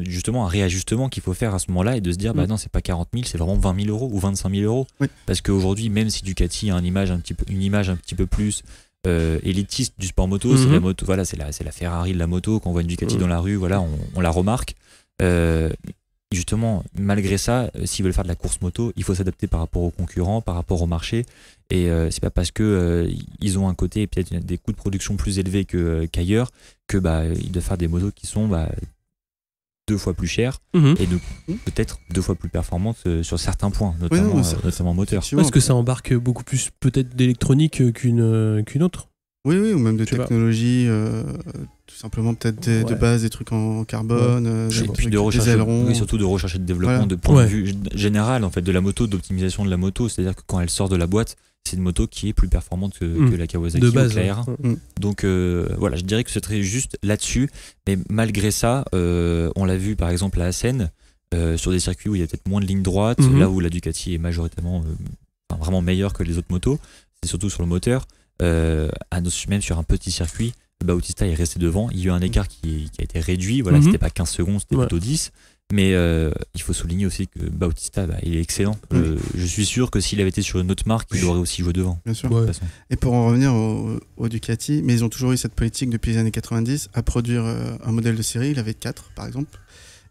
justement un réajustement qu'il faut faire à ce moment-là, et de se dire, non, c'est pas 40 000, c'est vraiment 20 000 euros ou 25 000 euros. Parce qu'aujourd'hui, même si Ducati a une image un petit peu plus élitiste du sport moto, c'est la moto, voilà, c'est la Ferrari de la moto. Quand on voit une Ducati dans la rue, voilà, on la remarque. Justement, malgré ça, s'ils veulent faire de la course moto, il faut s'adapter par rapport aux concurrents, par rapport au marché. Et c'est pas parce que ils ont un côté, peut-être des coûts de production plus élevés qu'ailleurs, que ils doivent faire des motos qui sont 2 fois plus chères et peut-être 2 fois plus performantes sur certains points, notamment moteur. Parce que ça embarque beaucoup plus peut-être d'électronique qu'une autre. Oui, ou même de technologie, tout simplement peut-être de base, des trucs en carbone, des ailerons. Et surtout de recherche et de développement de point de vue général, en fait, de la moto, d'optimisation de la moto. C'est-à-dire que quand elle sort de la boîte, c'est une moto qui est plus performante que la Kawasaki de base, ou que la R1. Donc voilà, je dirais que ce serait juste là-dessus. Mais malgré ça, on l'a vu par exemple à Assen, sur des circuits où il y a peut-être moins de lignes droites, là où la Ducati est majoritairement vraiment meilleure que les autres motos, c'est surtout sur le moteur. Même sur un petit circuit, Bautista est resté devant. Il y a eu un écart qui a été réduit. Voilà, c'était pas 15 secondes, c'était plutôt 10. Mais il faut souligner aussi que Bautista, il est excellent. Je suis sûr que s'il avait été sur une autre marque, il aurait aussi joué devant. Bien sûr. Et pour en revenir au Ducati, mais ils ont toujours eu cette politique depuis les années 90 à produire un modèle de série, la V4 par exemple,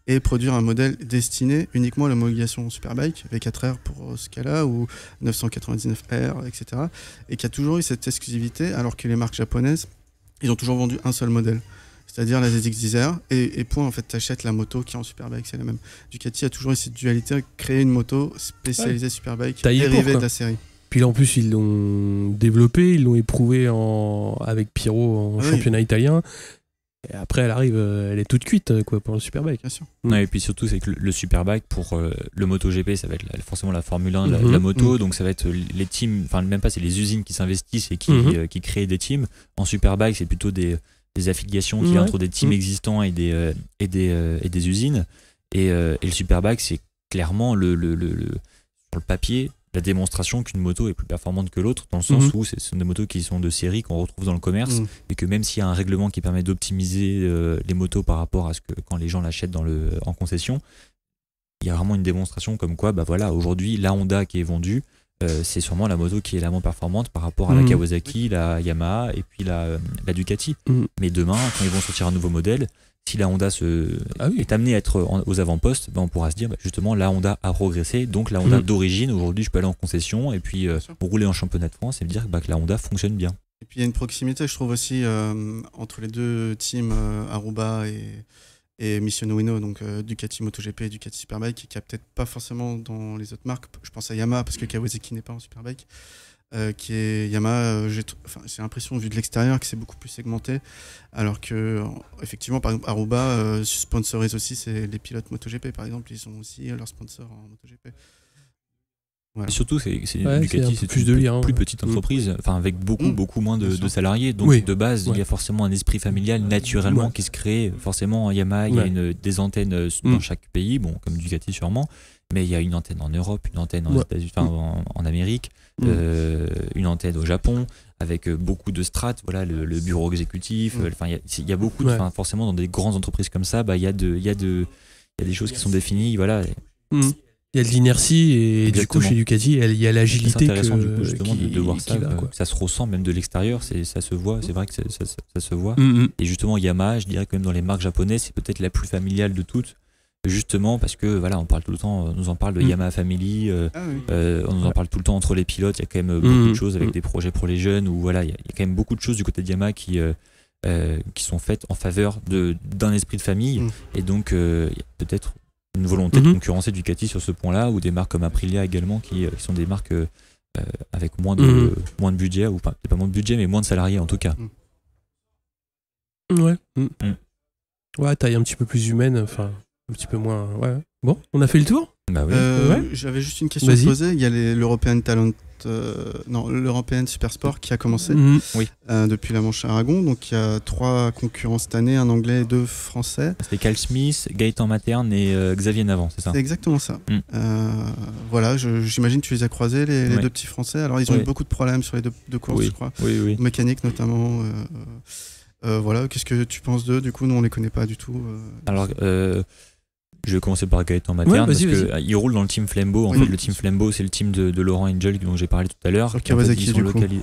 et produire un modèle destiné uniquement à l'homologation Superbike, V4R pour ce cas-là, ou 999R, etc. Et qui a toujours eu cette exclusivité, alors que les marques japonaises, ils ont toujours vendu un seul modèle, c'est-à-dire la ZX-10R, et point, en fait, t'achètes la moto qui est en Superbike, c'est la même. Ducati a toujours eu cette dualité, créer une moto spécialisée Superbike, dérivée de la série. Puis là, en plus, ils l'ont développé, ils l'ont éprouvé avec Pirot en championnat italien. Et après, elle arrive, elle est toute cuite pour le Superbike. Bien sûr. Et puis surtout, c'est que le Superbike, pour le MotoGP, ça va être forcément la Formule 1 de la moto. Donc ça va être les teams, enfin même pas, c'est les usines qui s'investissent et qui créent des teams. En Superbike, c'est plutôt des affiliations qu'il y a entre des teams existants et des usines. Et le Superbike, c'est clairement sur le papier, la démonstration qu'une moto est plus performante que l'autre, dans le sens où ce sont des motos qui sont de série, qu'on retrouve dans le commerce, et que même s'il y a un règlement qui permet d'optimiser les motos par rapport à ce que quand les gens l'achètent en concession, il y a vraiment une démonstration comme quoi, aujourd'hui, la Honda qui est vendue, c'est sûrement la moto qui est la moins performante par rapport à la Kawasaki, la Yamaha et puis la Ducati. Mais demain, quand ils vont sortir un nouveau modèle, si la Honda est amenée à être aux avant-postes, on pourra se dire justement la Honda a progressé, donc la Honda d'origine, aujourd'hui je peux aller en concession et puis rouler en championnat de France et me dire que la Honda fonctionne bien. Et puis il y a une proximité, je trouve aussi, entre les deux teams, Aruba et Missiono Uno, donc Ducati MotoGP et Ducati Superbike, qui a peut-être pas forcément dans les autres marques. Je pense à Yamaha parce que Kawasaki n'est pas en Superbike. Qui est Yamaha, j'ai l'impression, vu de l'extérieur, que c'est beaucoup plus segmenté, alors que effectivement, par exemple, Aruba sponsorise aussi les pilotes MotoGP, par exemple, ils ont aussi leurs sponsors en MotoGP. Voilà. Et surtout, c'est Ouais, Ducati, c'est un peu c'est plus une de lien, plus ouais. petite entreprise, enfin avec beaucoup moins Bien de sûr. salariés. Donc Oui. de base, il y Ouais. a forcément un esprit familial naturellement Ouais. qui se crée. Forcément, à Yamaha, il y a Ouais. des antennes dans chaque pays, bon, comme Ducati sûrement, mais il y a une antenne en Europe, une antenne aux Ouais. États-Unis, enfin, en Amérique, une antenne au Japon, avec beaucoup de strates, voilà, le bureau exécutif. Enfin, il y a beaucoup, Ouais. forcément, dans des grandes entreprises comme ça, il y a des choses qui sont définies, voilà. Il y a de l'inertie et du coup Exactement. chez Ducati il y a C'est l'agilité intéressant du coup justement qui, de voir ça, qui va, quoi. ça se ressent même de l'extérieur, ça se voit, c'est vrai que ça se voit. Et justement Yamaha, je dirais que même dans les marques japonaises, c'est peut-être la plus familiale de toutes, justement parce que voilà, on parle tout le temps, on nous en parle de Yamaha Family, on nous en parle tout le temps entre les pilotes, il y a quand même beaucoup de choses avec des projets pour les jeunes, où voilà, il y a quand même beaucoup de choses du côté de Yamaha qui sont faites en faveur d'un esprit de famille, et donc il y a peut-être une volonté de concurrencer Ducati sur ce point-là, ou des marques comme Aprilia également, qui sont des marques avec moins de budget, ou pas moins de budget, mais moins de salariés en tout cas. Ouais. Ouais, taille un petit peu plus humaine, enfin un petit peu moins. Ouais. Bon, on a fait le tour. Bah oui. J'avais juste une question à te poser. Il y a l'European Talent, l'European Supersport qui a commencé depuis la Manche Aragon. Donc il y a 3 concurrents cette année, un anglais et 2 français. C'était Cal Smith, Gaëtan Materne et Xavier Navant, c'est ça? C'est exactement ça. Voilà, j'imagine que tu les as croisés, les 2 petits français. Alors ils ont eu beaucoup de problèmes sur les deux courses, je crois. Oui. Mécanique notamment. Voilà, qu'est-ce que tu penses d'eux? Du coup, nous on les connaît pas du tout. Alors, je vais commencer par Gaëtan Materne, parce qu'il roule dans le team Flambeau. En fait, le team Flambeau, c'est le team de Laurent Angel dont j'ai parlé tout à l'heure. Sur Kawasaki,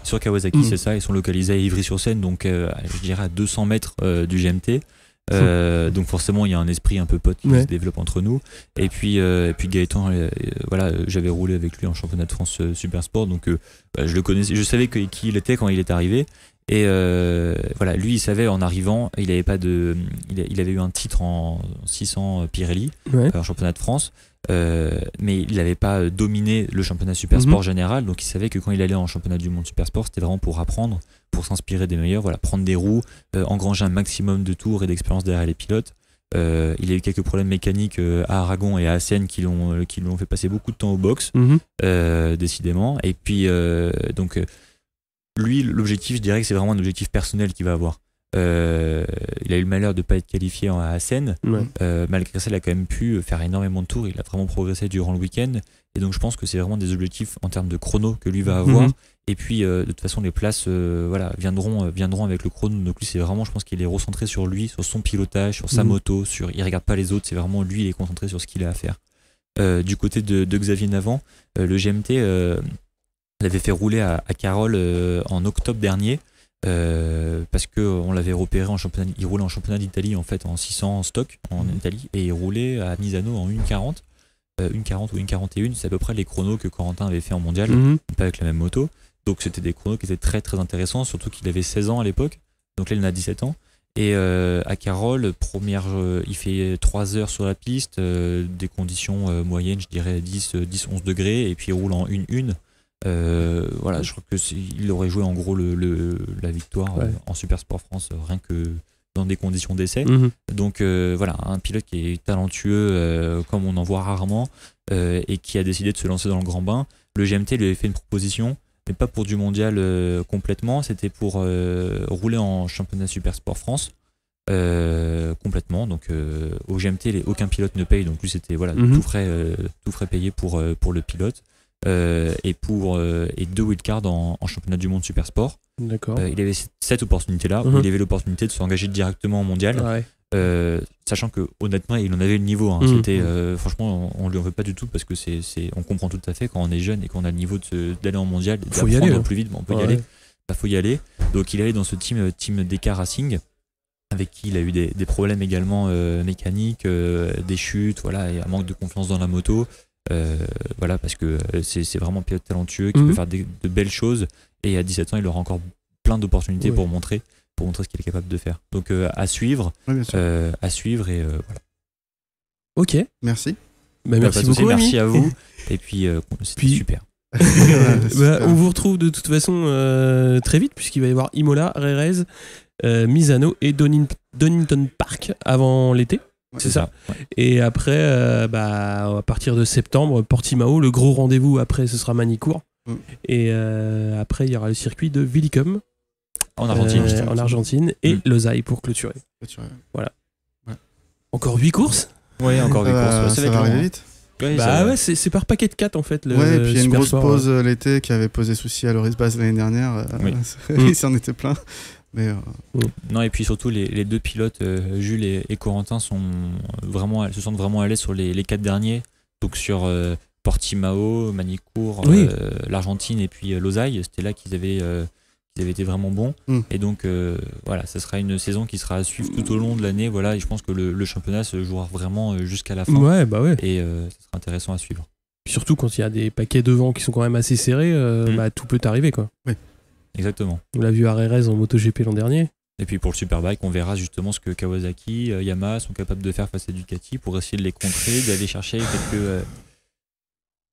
sur Kawasaki, c'est ça. Ils sont localisés à Ivry-sur-Seine, donc je dirais à 200 mètres du GMT. Donc forcément, il y a un esprit un peu pote qui se développe entre nous. Et puis Gaëtan, voilà, j'avais roulé avec lui en championnat de France Super Sport, donc je le connaissais, je savais qui il était quand il est arrivé. Et voilà, lui, il savait en arrivant, il avait eu un titre en 600 Pirelli en championnat de France, mais il n'avait pas dominé le championnat Super Sport général, donc il savait que quand il allait en championnat du monde Super Sport, c'était vraiment pour apprendre, pour s'inspirer des meilleurs, voilà, prendre des roues, engranger un maximum de tours et d'expérience derrière les pilotes. Il a eu quelques problèmes mécaniques à Aragon et à Assen qui l'ont fait passer beaucoup de temps au box, décidément. Et puis donc lui, l'objectif, je dirais que c'est vraiment un objectif personnel qu'il va avoir. Il a eu le malheur de ne pas être qualifié à Assen. Malgré ça, il a quand même pu faire énormément de tours. Il a vraiment progressé durant le week-end. Et donc, je pense que c'est vraiment des objectifs en termes de chrono que lui va avoir. Et puis, de toute façon, les places viendront avec le chrono. Donc, lui, c'est vraiment, je pense qu'il est recentré sur lui, sur son pilotage, sur sa moto. Il ne regarde pas les autres. C'est vraiment lui, il est concentré sur ce qu'il a à faire. Du côté de Xavier Navant, le GMT... l'avait fait rouler à Carole en octobre dernier parce qu'on l'avait repéré en championnat. Il roulait en championnat d'Italie en fait en 600 en stock en Italie, et il roulait à Misano en 1,40 ou 1,41. C'est à peu près les chronos que Corentin avait fait en mondial, pas avec la même moto. Donc c'était des chronos qui étaient très très intéressants, surtout qu'il avait 16 ans à l'époque. Donc là il en a 17 ans. Et à Carole, il fait 3 heures sur la piste, des conditions moyennes, je dirais 10-11 degrés, et puis il roule en 1-1. Voilà, je crois qu'il aurait joué en gros la victoire en Super Sport France rien que dans des conditions d'essai. Donc voilà, un pilote qui est talentueux comme on en voit rarement, et qui a décidé de se lancer dans le grand bain. Le GMT lui avait fait une proposition, mais pas pour du mondial complètement, c'était pour rouler en championnat Super Sport France complètement. Donc au GMT, aucun pilote ne paye, donc lui c'était tout frais payé pour le pilote. Et 2 wildcards en championnat du monde Super Sport. D'accord. Il avait cette opportunité-là, où il avait l'opportunité de s'engager directement en mondial, sachant que honnêtement il en avait le niveau. C'était franchement, on lui en veut pas du tout, parce que on comprend tout à fait quand on est jeune et qu'on a le niveau d'aller en mondial, d'apprendre au plus vite, on peut y aller. Faut y aller. Donc il allait dans ce team DK Racing, avec qui il a eu des problèmes également mécaniques, des chutes, voilà, et un manque de confiance dans la moto. Voilà, parce que c'est vraiment un pilote talentueux qui peut faire de belles choses, et à 17 ans il aura encore plein d'opportunités pour montrer ce qu'il est capable de faire. Donc à suivre, et voilà. Ok, merci. Merci beaucoup, merci à vous. Et puis c'était super. On vous retrouve de toute façon très vite, puisqu'il va y avoir Imola, Rérez, Misano et Donington Park avant l'été. C'est ça. Ouais. Et après, à partir de septembre, Portimao, le gros rendez-vous après, ce sera Manicourt. Et après, il y aura le circuit de Villicum. En Argentine. En Argentine. Et Losail pour clôturer. Voilà. Ouais. Encore 8 courses. Oui, encore 8 courses. Ça va arriver vite. Ouais, c'est par paquet de 4 en fait. Et puis il y a une grosse pause l'été qui avait posé souci à Loris Baz l'année dernière. Il s'en était plein. Mais Non, et puis surtout, les deux pilotes, Jules et Corentin, se sentent vraiment à l'aise sur les 4 derniers. Donc sur Portimao, Manicourt, l'Argentine et puis Losail, c'était là qu'ils avaient été vraiment bons. Et donc voilà, ça sera une saison qui sera à suivre tout au long de l'année. Voilà, et je pense que le championnat se jouera vraiment jusqu'à la fin. Ouais. Et ça sera intéressant à suivre. Surtout quand il y a des paquets devant qui sont quand même assez serrés, tout peut arriver quoi. Oui. Exactement. On l'a vu à Rérez en MotoGP l'an dernier. Et puis pour le Superbike, on verra justement ce que Kawasaki, Yamaha sont capables de faire face à Ducati pour essayer de les contrer, d'aller chercher quelques...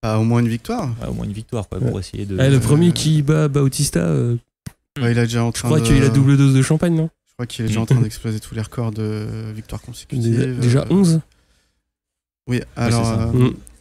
au moins une victoire. Au moins une victoire, quoi, pour essayer de... le premier qui bat Bautista, il est déjà en je train crois qu'il a la double dose de champagne, non? Je crois qu'il est déjà en train d'exploser tous les records de victoires consécutives. Déjà 11? Oui, alors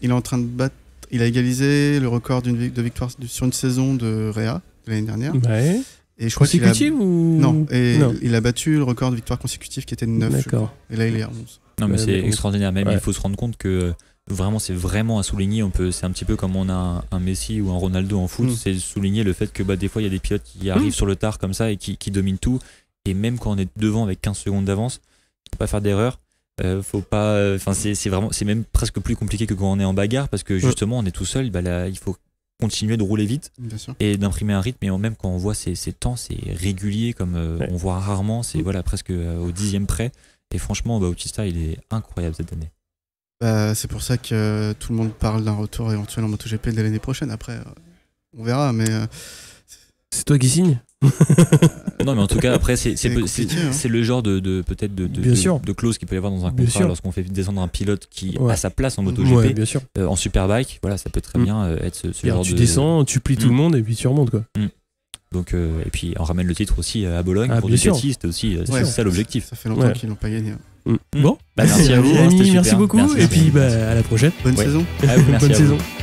il est en train de battre... Il a égalisé le record de victoire sur une saison de Réa de l'année dernière. Ouais. Et je crois qu'il ou... Non, il a battu le record de victoire consécutive qui était de 9. D'accord. Et là, il est à 11. Non, mais c'est extraordinaire. Même, il faut se rendre compte que vraiment, c'est vraiment à souligner. C'est un petit peu comme on a un Messi ou un Ronaldo en foot. C'est souligner le fait que des fois, il y a des pilotes qui arrivent sur le tard comme ça et qui dominent tout. Et même quand on est devant avec 15 secondes d'avance, il ne faut pas faire d'erreur. Faut pas. C'est même presque plus compliqué que quand on est en bagarre parce que justement, on est tout seul. Il faut continuer de rouler vite et d'imprimer un rythme. Et même quand on voit ces temps, c'est régulier comme on voit rarement. C'est presque au 10e près. Et franchement, Bautista, il est incroyable cette année. C'est pour ça que tout le monde parle d'un retour éventuel en MotoGP dès l'année prochaine. Après, on verra, mais... C'est toi qui signes. Non, mais en tout cas, après, c'est le genre de clause qu'il peut y avoir dans un contrat lorsqu'on fait descendre un pilote qui a sa place en MotoGP. Bien sûr. En Superbike, ça peut très bien être ce genre tu descends, tu plies tout le monde et puis tu remontes, quoi. Donc, et puis on ramène le titre aussi à Bologne pour Ducati, c'était aussi ça l'objectif. Ça fait longtemps qu'ils n'ont pas gagné. Bon, merci à vous, merci beaucoup, merci et puis à la prochaine. Bonne saison. Merci Bonne à saison. vous.